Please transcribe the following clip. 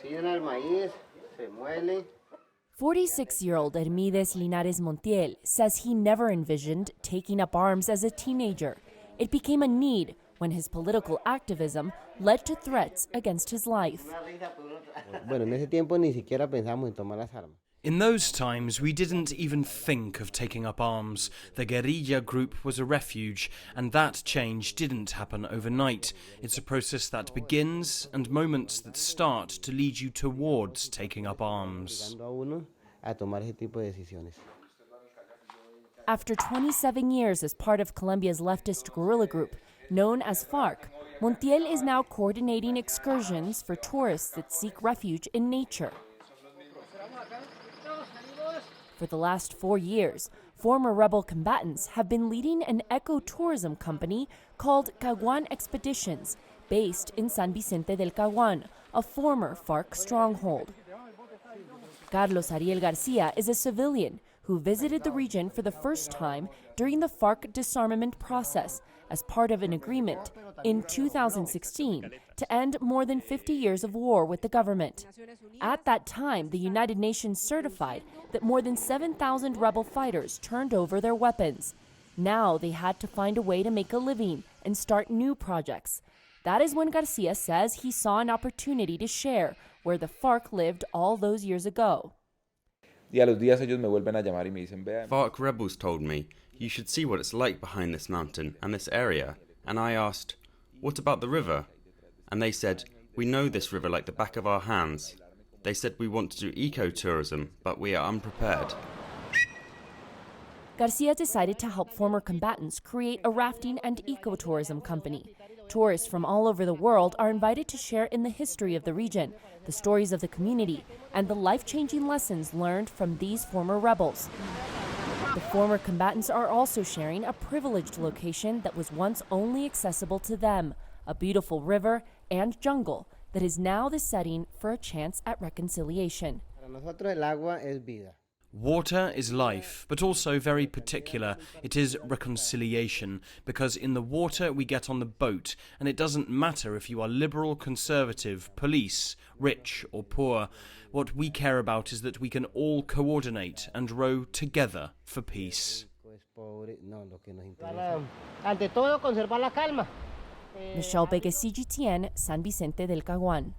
Cocinan el maíz, se muele. 46-year-old Hermides Linares Montiel says he never envisioned taking up arms as a teenager. It became a need when his political activism led to threats against his life. Bueno, en ese tiempo ni siquiera pensamos en tomar las armas. In those times, we didn't even think of taking up arms. The guerrilla group was a refuge, and that change didn't happen overnight. It's a process that begins and moments that start to lead you towards taking up arms. After 27 years as part of Colombia's leftist guerrilla group, known as FARC, Montiel is now coordinating excursions for tourists that seek refuge in nature. For the last 4 years, former rebel combatants have been leading an ecotourism company called Caguán Expeditions, based in San Vicente del Caguán, a former FARC stronghold. Carlos Ariel Garcia is a civilian who visited the region for the first time during the FARC disarmament process as part of an agreement in 2016 to end more than 50 years of war with the government. At that time, the United Nations certified that more than 7,000 rebel fighters turned over their weapons. Now they had to find a way to make a living and start new projects. That is when Garcia says he saw an opportunity to share where the FARC lived all those years ago. FARC rebels told me, you should see what it's like behind this mountain and this area. And I asked, what about the river? And they said, we know this river like the back of our hands. They said we want to do ecotourism, but we are unprepared. Garcia decided to help former combatants create a rafting and ecotourism company. Tourists from all over the world are invited to share in the history of the region, the stories of the community, and the life-changing lessons learned from these former rebels. The former combatants are also sharing a privileged location that was once only accessible to them, a beautiful river and jungle that is now the setting for a chance at reconciliation. Para nosotros el agua es vida. Water is life, but also very particular. It is reconciliation, because in the water we get on the boat, and it doesn't matter if you are liberal, conservative, police, rich or poor. What we care about is that we can all coordinate and row together for peace. Ante todo, conservar la calma. Michelle Begue, CGTN, San Vicente del Caguán.